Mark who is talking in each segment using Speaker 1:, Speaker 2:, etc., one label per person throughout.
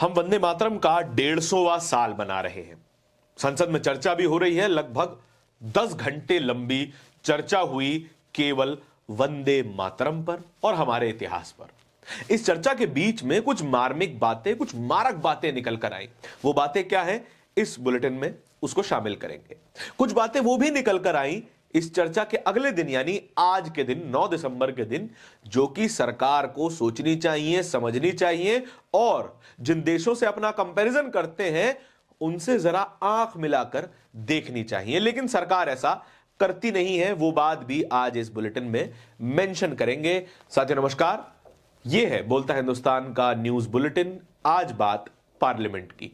Speaker 1: हम वंदे मातरम का 150वां साल मना रहे हैं। संसद में चर्चा भी हो रही है। लगभग 10 घंटे लंबी चर्चा हुई केवल वंदे मातरम पर और हमारे इतिहास पर। इस चर्चा के बीच में कुछ मार्मिक बातें, कुछ मारक बातें निकल कर आई। वो बातें क्या है, इस बुलेटिन में उसको शामिल करेंगे। कुछ बातें वो भी निकल कर आई इस चर्चा के अगले दिन, यानी आज के दिन 9 दिसंबर के दिन, जो कि सरकार को सोचनी चाहिए, समझनी चाहिए और जिन देशों से अपना कंपैरिजन करते हैं उनसे जरा आंख मिलाकर देखनी चाहिए। लेकिन सरकार ऐसा करती नहीं है। वो बात भी आज इस बुलेटिन में मेंशन करेंगे। साथियों नमस्कार, यह है बोलता हिंदुस्तान का न्यूज बुलेटिन। आज बात पार्लियामेंट की।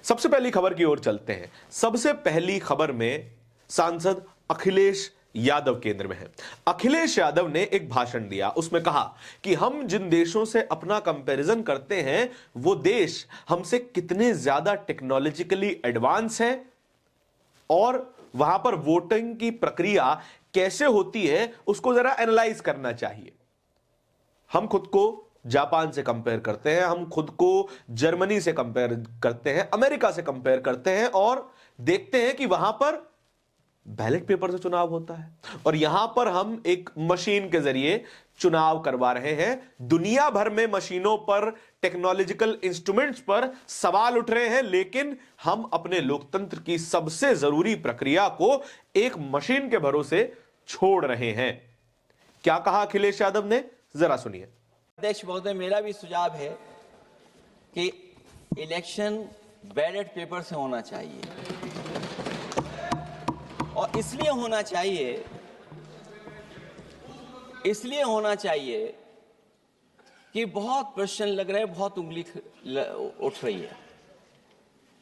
Speaker 1: सबसे पहली खबर की ओर चलते हैं। सबसे पहली खबर में सांसद अखिलेश यादव केंद्र में है। अखिलेश यादव ने एक भाषण दिया। उसमें कहा कि हम जिन देशों से अपना कंपैरिजन करते हैं वो देश हमसे कितने ज्यादा टेक्नोलॉजिकली एडवांस हैं और वहां पर वोटिंग की प्रक्रिया कैसे होती है उसको जरा एनालाइज करना चाहिए। हम खुद को जापान से कंपेयर करते हैं, हम खुद को जर्मनी से कंपेयर करते हैं, अमेरिका से कंपेयर करते हैं और देखते हैं कि वहां पर बैलेट पेपर से चुनाव होता है और यहां पर हम एक मशीन के जरिए चुनाव करवा रहे हैं। दुनिया भर में मशीनों पर, टेक्नोलॉजिकल इंस्ट्रूमेंट्स पर सवाल उठ रहे हैं, लेकिन हम अपने लोकतंत्र की सबसे जरूरी प्रक्रिया को एक मशीन के भरोसे छोड़ रहे हैं। क्या कहा अखिलेश यादव ने, जरा सुनिए।
Speaker 2: अध्यक्ष महोदय, मेरा भी सुझाव है कि इलेक्शन बैलेट पेपर से होना चाहिए और इसलिए होना चाहिए कि बहुत प्रश्न लग रहे हैं, बहुत उंगली उठ रही है।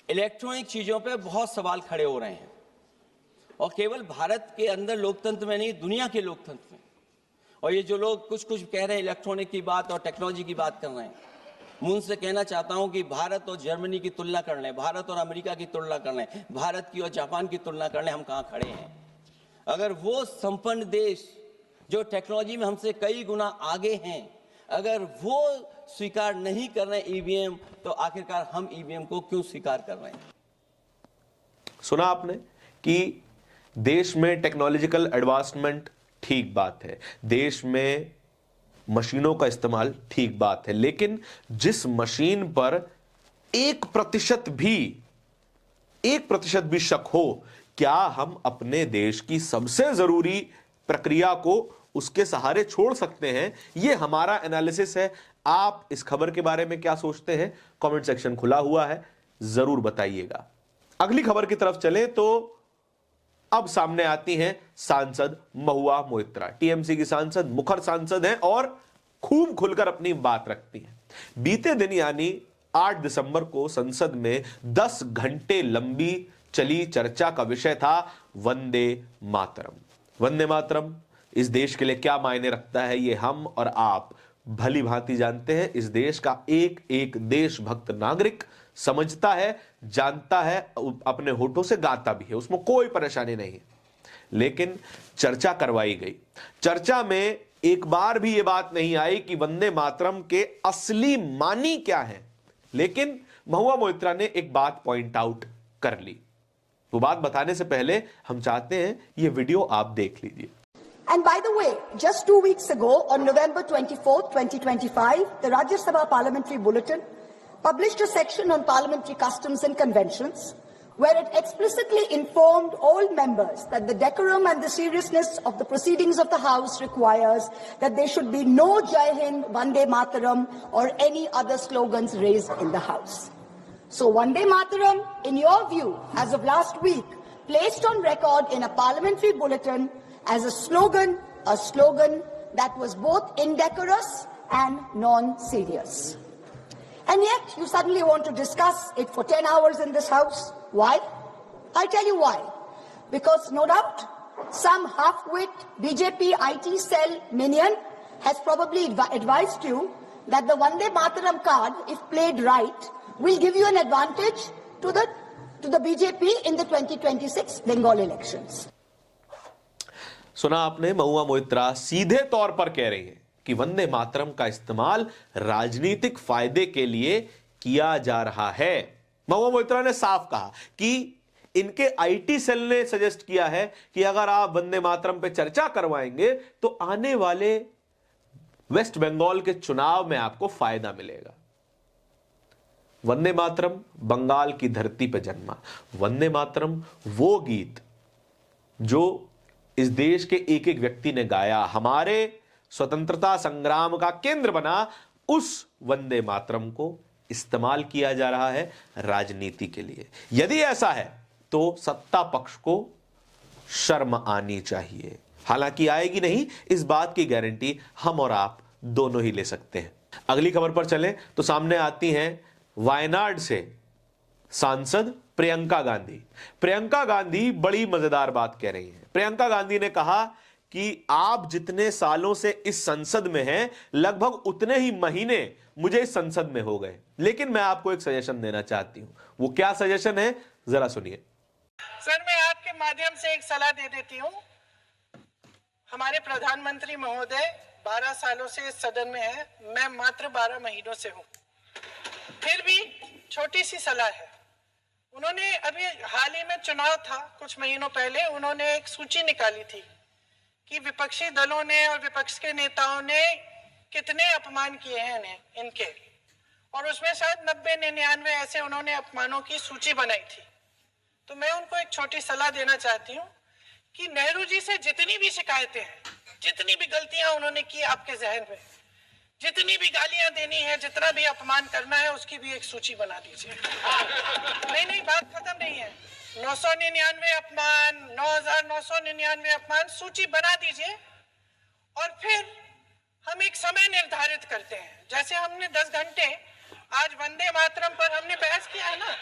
Speaker 2: इलेक्ट्रॉनिक चीजों पे बहुत सवाल खड़े हो रहे हैं और केवल भारत के अंदर लोकतंत्र में नहीं, दुनिया के लोकतंत्र में। और ये जो लोग कुछ कह रहे हैं इलेक्ट्रॉनिक की बात और टेक्नोलॉजी की बात कर रहे हैं, मैं उनसे कहना चाहता हूं कि भारत और जर्मनी की तुलना कर लें, भारत और अमेरिका की तुलना कर लें, भारत की और जापान की तुलना कर लें, हम कहां खड़े हैं। अगर वो संपन्न देश जो टेक्नोलॉजी में हमसे कई गुना आगे हैं, अगर वो स्वीकार नहीं कर रहे ईवीएम, तो आखिरकार हम ईवीएम को क्यों स्वीकार कर रहे हैं।
Speaker 1: सुना आपने कि देश में टेक्नोलॉजिकल एडवांसमेंट ठीक बात है, देश में मशीनों का इस्तेमाल ठीक बात है, लेकिन जिस मशीन पर 1% भी शक हो, क्या हम अपने देश की सबसे जरूरी प्रक्रिया को उसके सहारे छोड़ सकते हैं? यह हमारा एनालिसिस है। आप इस खबर के बारे में क्या सोचते हैं? कमेंट सेक्शन खुला हुआ है, जरूर बताइएगा। अगली खबर की तरफ चले तो अब सामने आती हैं सांसद महुआ मोइत्रा। टीएमसी की सांसद, मुखर सांसद हैं और खूब खुलकर अपनी बात रखती हैं। बीते दिन यानी 8 दिसंबर को संसद में 10 घंटे लंबी चली चर्चा का विषय था वंदे मातरम। वंदे मातरम इस देश के लिए क्या मायने रखता है, ये हम और आप भली भांति जानते हैं। इस देश का एक एक देशभक्त नागरिक समझता है, जानता है, अपने होठों से गाता भी है, उसमें कोई परेशानी नहीं है। लेकिन चर्चा करवाई गई। चर्चा में एक बार भी यह बात नहीं आई कि वंदे मातरम के असली मानी क्या है। लेकिन महुआ मोइत्रा ने एक बात पॉइंट आउट कर ली। वो बात बताने से पहले हम चाहते हैं ये वीडियो आप देख लीजिए।
Speaker 3: And by the way, just 2 weeks ago, on November 24th, 2025, the Rajya Sabha Parliamentary Bulletin published a section on parliamentary customs and conventions, where it explicitly informed all members that the decorum and the seriousness of the proceedings of the House requires that there should be no Jai Hind, Vande Mataram, or any other slogans raised in the House. So Vande Mataram, in your view, as of last week, placed on record in a parliamentary bulletin as a slogan that was both indecorous and non-serious. And yet, you suddenly want to discuss it for 10 hours in this House. Why? I'll tell you why. Because no doubt, some half-wit BJP IT cell minion has probably advised you that the Vande Mataram card, if played right, will give you an advantage to the BJP in the 2026 Bengal elections.
Speaker 1: सुना आपने, महुआ मोइत्रा सीधे तौर पर कह रही है कि वंदे मातरम का इस्तेमाल राजनीतिक फायदे के लिए किया जा रहा है। महबूबा मोइत्रा ने साफ कहा कि इनके आईटी सेल ने सजेस्ट किया है कि अगर आप वंदे मातरम पे चर्चा करवाएंगे तो आने वाले वेस्ट बंगाल के चुनाव में आपको फायदा मिलेगा। वंदे मातरम बंगाल की धरती पर जन्मा। वंदे मातरम वो गीत जो इस देश के एक एक व्यक्ति ने गाया, हमारे स्वतंत्रता संग्राम का केंद्र बना, उस वंदे मातरम को इस्तेमाल किया जा रहा है राजनीति के लिए। यदि ऐसा है तो सत्ता पक्ष को शर्म आनी चाहिए। हालांकि आएगी नहीं, इस बात की गारंटी हम और आप दोनों ही ले सकते हैं। अगली खबर पर चलें तो सामने आती हैं वायनाड से सांसद प्रियंका गांधी। प्रियंका गांधी बड़ी मजेदार बात कह रही हैं। प्रियंका गांधी ने कहा कि आप जितने सालों से इस संसद में हैं, लगभग उतने ही महीने मुझे इस संसद में हो गए, लेकिन मैं आपको एक सजेशन देना चाहती हूं। वो क्या सजेशन है, जरा सुनिए।
Speaker 4: सर, मैं आपके माध्यम से एक सलाह दे देती हूँ। हमारे प्रधानमंत्री महोदय 12 सालों से इस सदन में हैं, मैं मात्र 12 महीनों से हूँ। फिर भी छोटी सी सलाह है। उन्होंने अभी हाल ही में चुनाव था, कुछ महीनों पहले उन्होंने एक सूची निकाली थी कि विपक्षी दलों ने और विपक्ष के नेताओं ने कितने अपमान किए हैं इनके, और उसमें शायद 90-99 ऐसे उन्होंने अपमानों की सूची बनाई थी। तो मैं उनको एक छोटी सलाह देना चाहती हूँ कि नेहरू जी से जितनी भी शिकायतें हैं, जितनी भी गलतियां उन्होंने की आपके जहन में, जितनी भी गालियां देनी है, जितना भी अपमान करना है, उसकी भी एक सूची बना दीजिए। नहीं, बात खत्म नहीं है। 999 अपमान, 9,999 अपमान, सूची बना दीजिए और फिर हम एक समय निर्धारित करते हैं। जैसे हमने 10 घंटे आज वंदे मातरम पर हमने बहस किया है ना,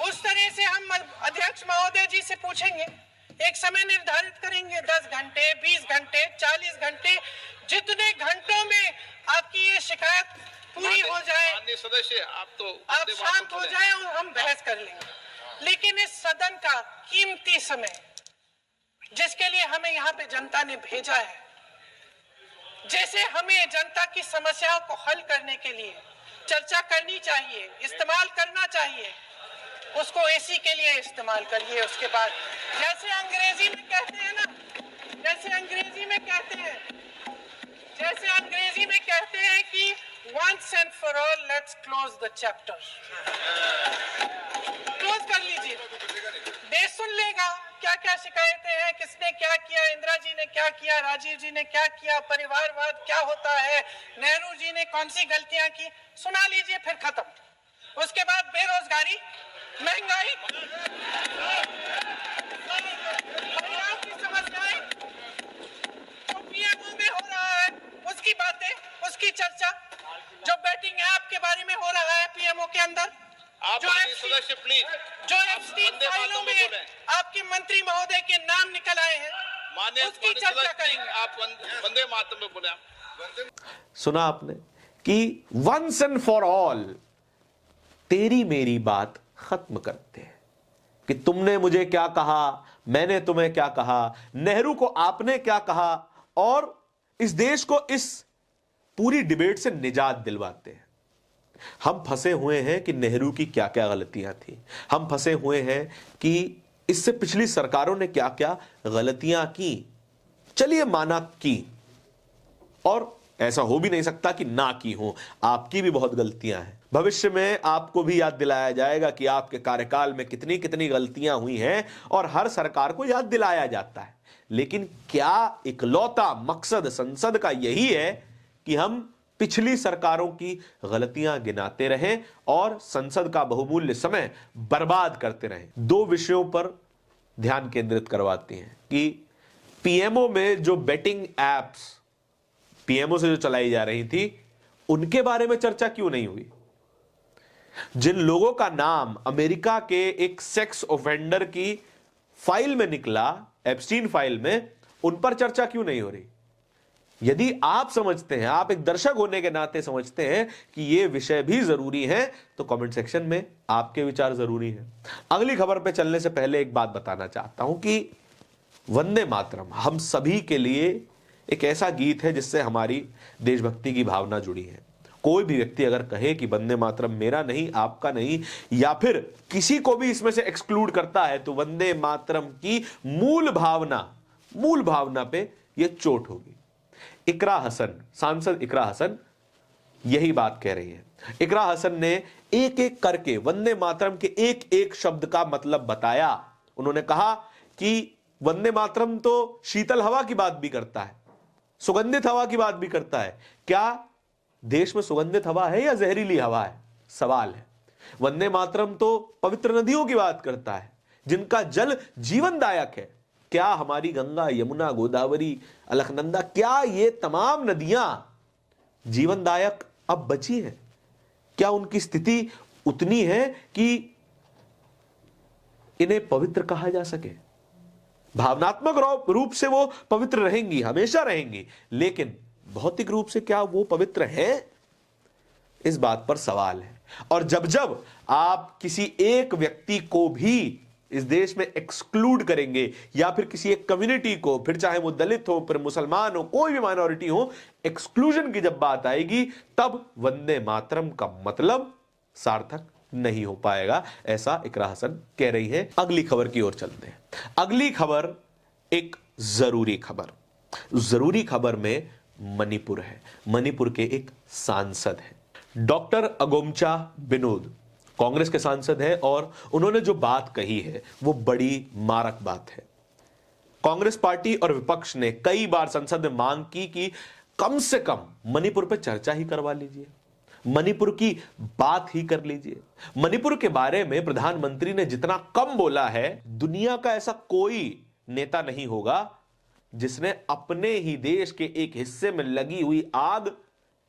Speaker 4: उस तरह से हम अध्यक्ष महोदय जी से पूछेंगे, एक समय निर्धारित करेंगे, 10 घंटे, 20 घंटे, 40 घंटे, जितने घंटों में आपकी ये शिकायत पूरी हो जाए,
Speaker 5: सदस्य
Speaker 4: आप शांत हो जाए और हम बहस कर लेंगे। लेकिन इस सदन का कीमती समय, जिसके लिए हमें यहाँ पे जनता ने भेजा है, जैसे हमें जनता की समस्याओं को हल करने के लिए चर्चा करनी चाहिए, इस्तेमाल करना चाहिए, उसको एसी के लिए इस्तेमाल करिए। उसके बाद जैसे अंग्रेजी में कहते हैं ना, जैसे अंग्रेजी में कहते हैं कि once and for all let's close the chapter, close कर लीजिए। देश सुन लेगा क्या क्या शिकायतें हैं, किसने क्या किया, इंदिरा जी ने क्या किया, राजीव जी ने क्या किया, परिवारवाद क्या होता है, नेहरू जी ने कौन सी गलतियां की, सुना लीजिए, फिर खत्म। उसके बाद बेरोजगारी, महंगाई, महिलाओं की समस्याएं, जो पीएमओ में हो रहा है उसकी बातें, उसकी चर्चा, जो बैटिंग ऐप के बारे में हो रहा है पीएमओ के अंदर,
Speaker 5: आप सदस्य प्लीज,
Speaker 4: जो एफस्टीन फाइलों में आपके मंत्री महोदय के नाम निकल आए हैं,
Speaker 5: माननीय
Speaker 4: उसकी चर्चा करेंगे।
Speaker 5: आप वंदे मातरम में बोले।
Speaker 1: सुना आपने कि वंस एंड फॉर ऑल तेरी मेरी बात खत्म करते हैं कि तुमने मुझे क्या कहा, मैंने तुम्हें क्या कहा, नेहरू को आपने क्या कहा, और इस देश को इस पूरी डिबेट से निजात दिलवाते हैं। हम फंसे हुए हैं कि नेहरू की क्या क्या गलतियां थी, हम फंसे हुए हैं कि इससे पिछली सरकारों ने क्या क्या गलतियां की। चलिए माना की, और ऐसा हो भी नहीं सकता कि ना की हो, आपकी भी बहुत गलतियां हैं। भविष्य में आपको भी याद दिलाया जाएगा कि आपके कार्यकाल में कितनी कितनी गलतियां हुई हैं, और हर सरकार को याद दिलाया जाता है। लेकिन क्या इकलौता मकसद संसद का यही है कि हम पिछली सरकारों की गलतियां गिनाते रहें और संसद का बहुमूल्य समय बर्बाद करते रहें? दो विषयों पर ध्यान केंद्रित करवाते हैं कि पीएमओ में जो बेटिंग एप्स पीएमओ से जो चलाई जा रही थी, उनके बारे में चर्चा क्यों नहीं हुई? जिन लोगों का नाम अमेरिका के एक सेक्स ऑफेंडर की फाइल में निकला, एप्स्टीन फाइल में, उन पर चर्चा क्यों नहीं हो रही? यदि आप समझते हैं, आप एक दर्शक होने के नाते समझते हैं कि यह विषय भी जरूरी है, तो कमेंट सेक्शन में आपके विचार जरूरी हैं। अगली खबर पे चलने से पहले एक बात बताना चाहता हूं कि वंदे मातरम हम सभी के लिए एक ऐसा गीत है जिससे हमारी देशभक्ति की भावना जुड़ी है, कोई भी व्यक्ति अगर कहे कि वंदे मातरम मेरा नहीं, आपका नहीं, या फिर किसी को भी इसमें से एक्सक्लूड करता है, तो वंदे मातरम की मूल भावना पे यह चोट होगी। इकरा हसन, सांसद इकरा हसन यही बात कह रही है। इकरा हसन ने एक एक करके वंदे मातरम के एक एक शब्द का मतलब बताया। उन्होंने कहा कि वंदे मातरम तो शीतल हवा की बात भी करता है, सुगंधित हवा की बात भी करता है। क्या देश में सुगंधित हवा है या जहरीली हवा है? सवाल है। वंदे मातरम तो पवित्र नदियों की बात करता है जिनका जल जीवनदायक है। क्या हमारी गंगा, यमुना, गोदावरी, अलकनंदा, क्या ये तमाम नदियां जीवनदायक अब बची हैं? क्या उनकी स्थिति उतनी है कि इन्हें पवित्र कहा जा सके? भावनात्मक रूप से वो पवित्र रहेंगी, हमेशा रहेंगी, लेकिन भौतिक रूप से क्या वो पवित्र हैं? इस बात पर सवाल है। और जब जब आप किसी एक व्यक्ति को भी इस देश में एक्सक्लूड करेंगे, या फिर किसी एक कम्युनिटी को, फिर चाहे वो दलित हो, फिर मुसलमान हो, कोई भी माइनॉरिटी हो, एक्सक्लूजन की जब बात आएगी, तब वंदे मातरम का मतलब सार्थक नहीं हो पाएगा, ऐसा इकरा हसन कह रही है। अगली खबर की ओर चलते हैं। अगली खबर एक जरूरी खबर में मणिपुर है। मणिपुर के एक सांसद है डॉक्टर अगोमचा बिनोद, कांग्रेस के सांसद हैं, और उन्होंने जो बात कही है वो बड़ी मारक बात है। कांग्रेस पार्टी और विपक्ष ने कई बार संसद में मांग की कि कम से कम मणिपुर पर चर्चा ही करवा लीजिए, मणिपुर की बात ही कर लीजिए। मणिपुर के बारे में प्रधानमंत्री ने जितना कम बोला है, दुनिया का ऐसा कोई नेता नहीं होगा जिसने अपने ही देश के एक हिस्से में लगी हुई आग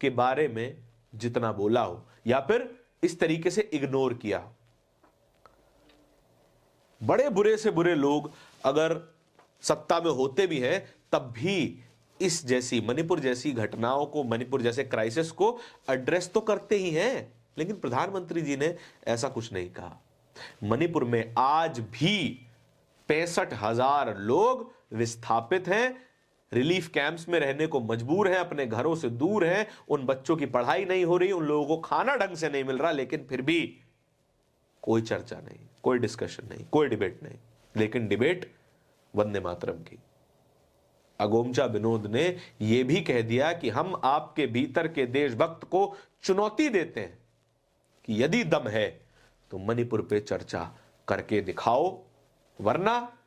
Speaker 1: के बारे में जितना बोला हो, या फिर इस तरीके से इग्नोर किया। बड़े बुरे से बुरे लोग अगर सत्ता में होते भी हैं, तब भी इस जैसी मणिपुर जैसी घटनाओं को, मणिपुर जैसे क्राइसिस को एड्रेस तो करते ही हैं, लेकिन प्रधानमंत्री जी ने ऐसा कुछ नहीं कहा। मणिपुर में आज भी 65,000 लोग विस्थापित हैं, रिलीफ कैंप्स में रहने को मजबूर हैं, अपने घरों से दूर हैं, उन बच्चों की पढ़ाई नहीं हो रही, उन लोगों को खाना ढंग से नहीं मिल रहा, लेकिन फिर भी कोई चर्चा नहीं, कोई डिस्कशन नहीं, कोई डिबेट नहीं। लेकिन डिबेट वंदे मातरम की। अगोमचा बिनोद ने यह भी कह दिया कि हम आपके भीतर के देशभक्त को चुनौती देते हैं कि यदि दम है तो मणिपुर पे चर्चा करके दिखाओ, वरना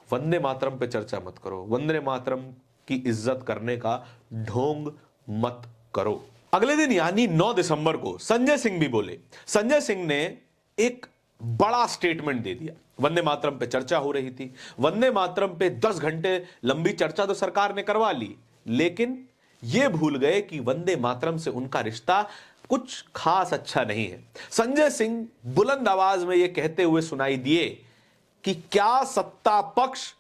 Speaker 1: वंदे मातरम पे चर्चा मत करो, वंदे मातरम की इज्जत करने का ढोंग मत करो। अगले दिन यानी 9 दिसंबर को संजय सिंह भी बोले। संजय सिंह ने एक बड़ा स्टेटमेंट दे दिया। वंदे मातरम पे चर्चा हो रही थी, वंदे मातरम पे 10 घंटे लंबी चर्चा तो सरकार ने करवा ली, लेकिन यह भूल गए कि वंदे मातरम से उनका रिश्ता कुछ खास अच्छा नहीं है। संजय सिंह बुलंद आवाज में यह कहते हुए सुनाई दिए कि क्या सत्ता पक्ष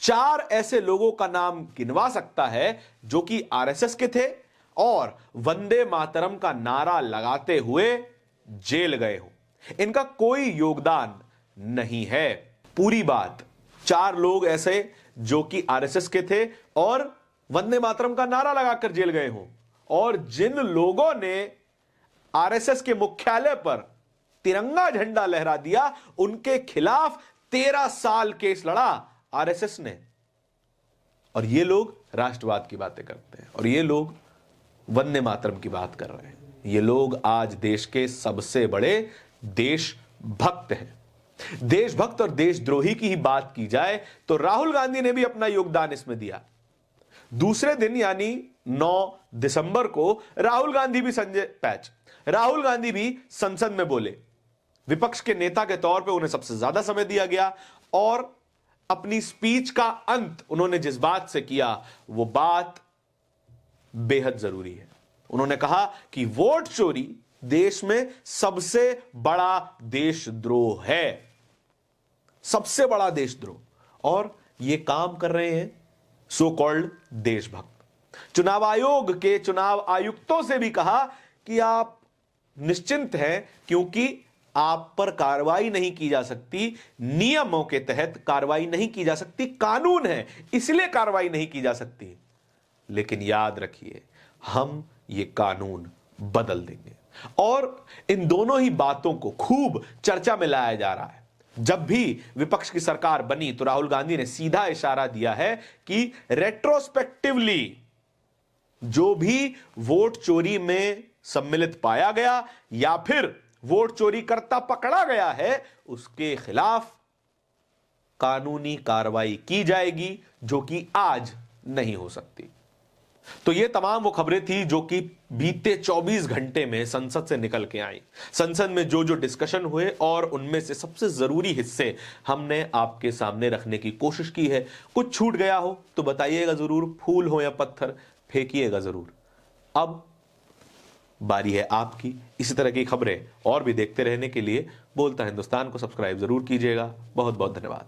Speaker 1: 4 ऐसे लोगों का नाम गिनवा सकता है जो कि आरएसएस के थे और वंदे मातरम का नारा लगाते हुए जेल गए हो? इनका कोई योगदान नहीं है। पूरी बात 4 लोग ऐसे जो कि आरएसएस के थे और वंदे मातरम का नारा लगाकर जेल गए हो, और जिन लोगों ने आरएसएस के मुख्यालय पर तिरंगा झंडा लहरा दिया, उनके खिलाफ 13 साल केस लड़ा आरएसएस ने। और ये लोग राष्ट्रवाद की बातें करते हैं, और ये लोग वंदे मातरम की बात कर रहे हैं। ये लोग आज देश के सबसे बड़े देशभक्त हैं। देशभक्त और देशद्रोही की ही बात की जाए तो राहुल गांधी ने भी अपना योगदान इसमें दिया। दूसरे दिन यानी 9 दिसंबर को राहुल गांधी भी संसद में बोले। विपक्ष के नेता के तौर पे उन्हें सबसे ज्यादा समय दिया गया, और अपनी स्पीच का अंत उन्होंने जिस बात से किया वो बात बेहद जरूरी है। उन्होंने कहा कि वोट चोरी देश में सबसे बड़ा देशद्रोह है, सबसे बड़ा देशद्रोह, और ये काम कर रहे हैं सो कॉल्ड देशभक्त। चुनाव आयोग के चुनाव आयुक्तों से भी कहा कि आप निश्चिंत हैं, क्योंकि आप पर कार्रवाई नहीं की जा सकती, नियमों के तहत कार्रवाई नहीं की जा सकती, कानून है इसलिए कार्रवाई नहीं की जा सकती। लेकिन याद रखिए, हम ये कानून बदल देंगे। और इन दोनों ही बातों को खूब चर्चा में लाया जा रहा है। जब भी विपक्ष की सरकार बनी तो राहुल गांधी ने सीधा इशारा दिया है कि रेट्रोस्पेक्टिवली जो भी वोट चोरी में सम्मिलित पाया गया या फिर वोट चोरी करता पकड़ा गया है, उसके खिलाफ कानूनी कार्रवाई की जाएगी, जो कि आज नहीं हो सकती। तो ये तमाम वो खबरें थी जो कि बीते 24 घंटे में संसद से निकल के आई। संसद में जो जो डिस्कशन हुए और उनमें से सबसे जरूरी हिस्से हमने आपके सामने रखने की कोशिश की है। कुछ छूट गया हो तो बताइएगा जरूर, फूल हो या पत्थर फेंकिएगा जरूर। अब बारी है आपकी। इसी तरह की खबरें और भी देखते रहने के लिए बोलता हिंदुस्तान को सब्सक्राइब जरूर कीजिएगा। बहुत बहुत धन्यवाद।